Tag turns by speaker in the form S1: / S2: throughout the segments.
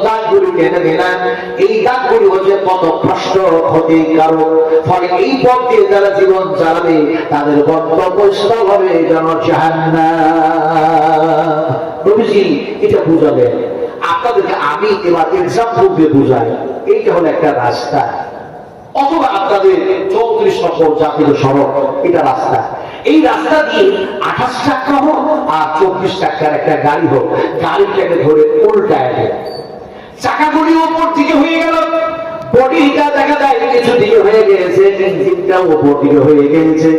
S1: দাগগুলি টেনে দিলেন। এই দাগগুলি হচ্ছে কত ভ্রষ্ট ক্ষতিকারক। ফলে এই পথ দিয়ে যারা জীবন চালাবে তাদের গন্তব্যস্থল হবে যেন জাহান্নাম। নবীজি এটা বুঝাবেন আপনাদেরকে। আমি এবার এক্সাম্পল দিয়ে বুঝাই। এইটা হলো একটা রাস্তা, অথবা আপনাদের 34 নম্বর জাতীয় সড়ক, এটা রাস্তা। এই রাস্তা দিয়ে 28 টাকা হোক আর 24 টাকার একটা গাড়ি হোক, গাড়িটাকে ধরে উল্টায় দেয়। চাকাগুলি উপর দিকে হয়ে গেল, বডিটা দেখা যায় কিছু দিকে হয়ে গেছে, ইঞ্জিনটাও উপর দিকে হয়ে গেছে।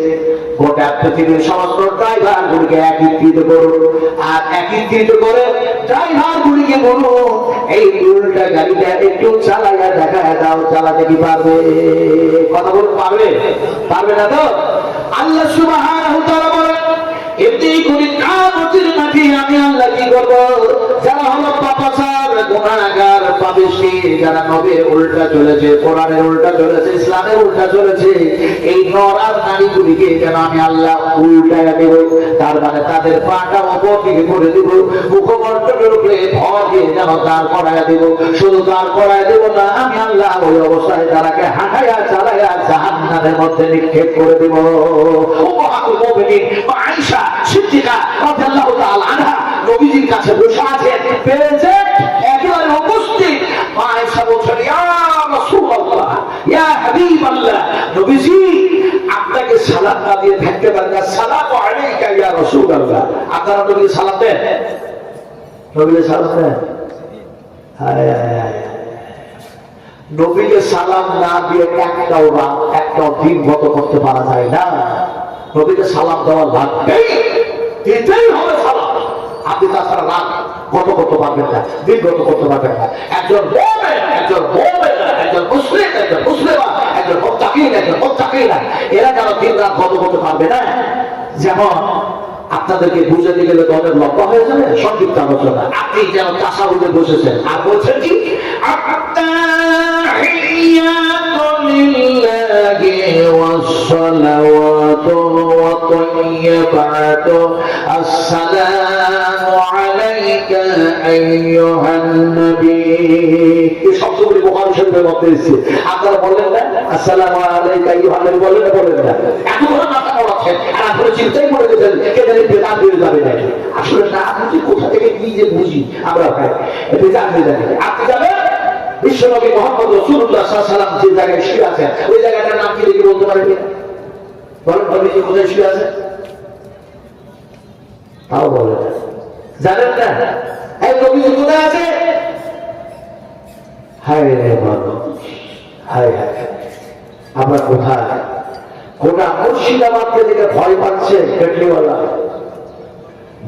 S1: গোটা পৃথিবীর সমস্ত ড্রাইভার গুলিকে একত্রিত করুন, আর একত্রিত করে ড্রাইভার গুলিকে বলুন এই উল্টা গাড়িটা একটু চালাইয়া দেখা দাও, চালাতে কি পারবে? কথা বলতে পারবে? পারবে না তো? আল্লাহ সুবহানাহু ওয়া তাআলা বলেন এমনি করে কামতের মাঠে আমি আল্লাহ কি করব? যারা হলো পাপাচার, গুনাহগার, পাপিষ্টি, যারা নবীর উল্টা চলেছে, কোরআনের উল্টা চলেছে, ইসলামের উল্টা চলেছে, এই নর আর নারীগুলিকে যেন আমি আল্লাহ উল্টায় দেব। তার মানে তাদের পাটা উপর দিকে করে দেব, মুখমণ্ডলের উপরে ভর দিয়ে যেন দাঁড় করায় দেব। শুধু দাঁড় করায় দেব না, আমি আল্লাহ ওই অবস্থায় তারাকে হাঁটাইয়া চালাইয়া জাহান্নামের মধ্যে নিক্ষেপ করে দেব। উম্মাহাতুল মুমিনিন আয়েশা সিদ্দিকা রাদিয়াল্লাহু তাআলা আনহা নবীজির কাছে বসে আছেন, পেয়েছে একেবারে উপস্থিত। আয়েশা বলছেন ইয়া রাসূলুল্লাহ, ইয়া হাবিবাল্লাহ, নবীজি আপনাকে সালাম না দিয়ে থাকতে পারেন না। সালামু আলাইকা ইয়া রাসূলুল্লাহ। আপনারা নবীকে সালাম দেন? নবীকে সালাম দেন? হায় হায় হায়। নবীকে সালাম না দিয়ে একটাও দিন গত করতে পারা যায় না। নবীকে সালাম দেওয়ার লাগবেই, এটাই হবে সালাম। আপনি তাছাড়া রাত গত করতে পারবেন না, দিন গত করতে পারবেন না। একজন মুমিন, একজন মুসলিম, একজন মুসলিমা, একজন মুত্তাকিন, একজন মুত্তাকিনা, এরা যেন দিন রাত গত করতে পারবে না। যেমন আপনাদেরকে বুঝাতে গেলে অনেক লম্বা হয়ে যাবে সংক্ষিপ্ত আলোচনা। আপনি যেন তাসাউদে বসেছেন আর বলছেন কি আত্তাহিয়াতু লিল্লাহি ওয়াস-সালাওয়াতু ওয়াত-তাইয়্যিবাতু আসসালামু আলাইকা আইয়ুহান নবী। এই শব্দগুলি বুখারী শরীফের মধ্যে এসেছে। আপনারা বললেন না আসসালামু আলাইকা আইয়ুহান নবী? বললেন না? বললেন না? এত বড় মাথা পড়াচ্ছেন আর আপনারা চিন্তাই করে গেছেন কেন বেদাত হয়ে যাবে না। আসলে না বুঝি কোথা থেকে কি যে বুঝি আমরা ভাই, বেদাত হয়ে যাবে। আপনি যাবেন বিশ্বনবী মুহাম্মদ রাসূলুল্লাহ সাল্লাল্লাহু আলাইহি ওয়াসাল্লাম যে জায়গায় শুয়ে আছেন, ওই জায়গাটার নাম কি লিখে বলতে পারবেন? বলেন নবীজি কোথায় শুয়ে আছেন? তাও বলেন জানেন না? এই নবীজি কোথায় আছে? হায় রে বাবা, হায় হায়, আমরা কোথায়? গোটা মুর্শিদাবাদকে দেখে ভয় পাচ্ছে কেটলিওয়ালা।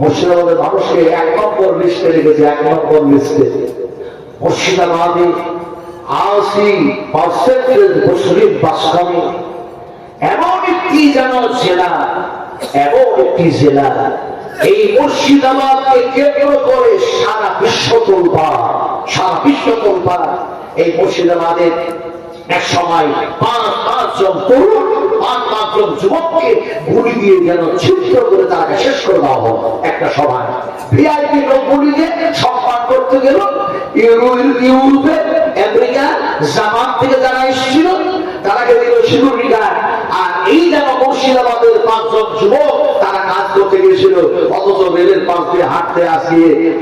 S1: মুর্শিদাবাদের মানুষকে 1 নম্বর লিস্টে রেখেছে, 1 নম্বর লিস্টে। মুর্শিদাবাদে 80% মুসলিম বাসকামী। এমন একটি যেন জেলা, এমন একটি জেলা, এই মুর্শিদাবাদকে কেন্দ্র করে সারা বিশ্ব তোলপাড়, সারা বিশ্ব তোলপাড়। এই মুর্শিদাবাদের এক সময় 5-5 তরুণ, 5-5 যুবককে গুলি দিয়ে যেন ছিদ্র করে তাকে শেষ করে দেওয়া হল। একটা সময় ভিআইপি লোকগুলিকে সম্মান করতে গেল ইউরোপে, আমেরিকা, জাপান থেকে যারা এসেছিল তারাকে দিল সিকিউরিটি গার্ড। আর এই যেন মুর্শিদাবাদের 5 জন যুবক তারা কাজ করতে গিয়েছিল, অথচ রেলের পাশ দিয়ে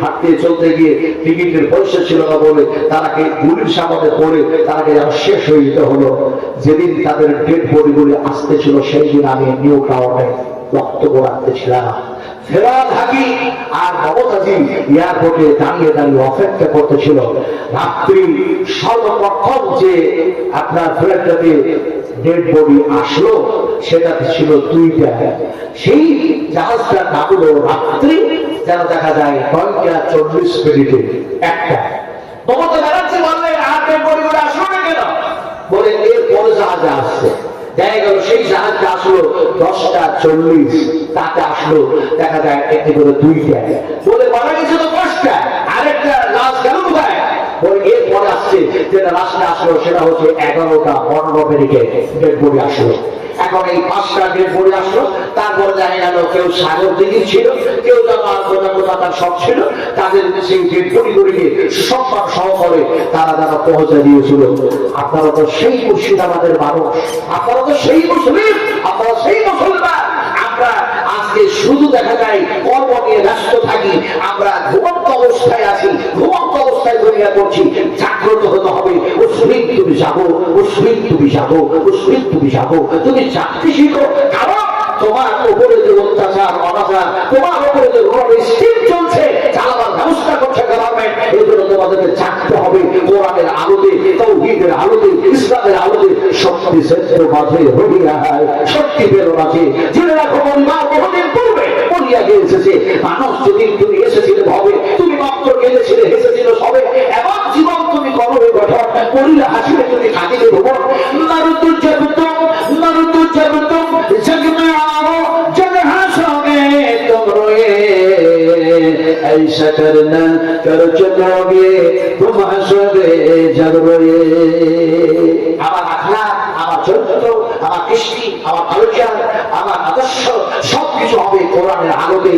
S1: হাঁটতে চলতে গিয়ে টিকিটের পয়সা ছিল না বলে তারাকে গুলির সামনে পড়ে তারাকে যেন শেষ হয়ে যেতে হলো। যেদিন তাদের ডেড বডিগুলি আসতেছিল সেই দিন আমি নিউ টাউনে বক্তব্য রাখতেছিলাম। ফেরাদ হাকিম আর মমতাজি এয়ারপোর্টে দাঁড়িয়ে দাঁড়িয়ে অপেক্ষা করতেছিল। রাত্রি সর্বপ্রথম যে আপনার ফ্লাইটটাতে ডেড বডি আসলো সেটাতে ছিল 2টা। সেই জাহাজটার নাম হলো রাত্রি, যেন দেখা যায় 9:40 একটা। মমতা ব্যানার্জি বললেন আর ডেড বডিগুলো আসলো না কেন? বলে এর পরে জাহাজে আসছে। দেখা গেল সেই জাহাজটা আসলো 10:40, তাতে আসলো দেখা যায় একটি করে 2টা। বলে মারা গেছে তো 5টা, আরেকটা লাশ গেল কোথায়? বলে এর পরে আসছে যেটা লাশটা আসলো সেটা হচ্ছে 11:15 মিনিটে ডেড বডি আসলো। এখন এই 5টা ডেড বডি আসলো, তারপরে জানি গেল কেউ সাগর দিকে ছিল, কেউ যেন আর কোথা কোথা তার সব ছিল, তাদের সেই ডেড বডি গুলিকে সম্মান সহ করে তারা যারা পৌঁছে দিয়েছিল। আপনারা তো সেই মুর্শিদাবাদের মানুষ, আপনারা তো সেই মুসলিম, আপনারা সেই মুসলমান। আমরা আজকে শুধু দেখা যায় কর্ম নিয়ে ব্যস্ত থাকি, আমরা ঘুমন্ত অবস্থায় আছি, ঘুমন্ত অবস্থায় দুনিয়া করছি। জাগ্রত হতে হবে। মুসলিম তুমি যাবো, মুসলিম তুমি যাবো, মুসলিম তুমি যাবো, তুমি জানতে শিখো। কারণ তোমার উপরে যে অত্যাচার অনাচার, তোমার উপরে যে স্টিম চলছে, চালাবার ব্যবস্থা করছে গভর্নমেন্ট, এই জন্য তোমাদেরকে জানতে হবে কোরআনের আলোতে, তাওহীদের আলোতে, ইসলামের আলোতে। শক্তি ক্ষেত্র মাঝে হরিয়ায় শক্তি পেল মাঝে। জেনে রাখো পরিবার বহুদিন পূর্বে বলিয়া গিয়েছে, মানুষ যেদিন তুমি এসেছিলে ভাবে, তুমি মাত্র কেঁদেছিলে হেসেছিল সবে, এমন জীবন তুমি করবে গঠন করিলে হাসিলে তুমি কাঁদিলে ভ্রমণ। নারুতু জগতম নারুতু জগতম জগমে आओ जग हंसोगे तुम रोए ऐसा करना कर चलोगे तुम हंसोगे जग रोए। আমার আখলাক, আমার চরিত্র, আমার কৃষ্টি, আমার কালচার, আমার আদর্শ সবকিছু হবে কোরআনের আলোতে।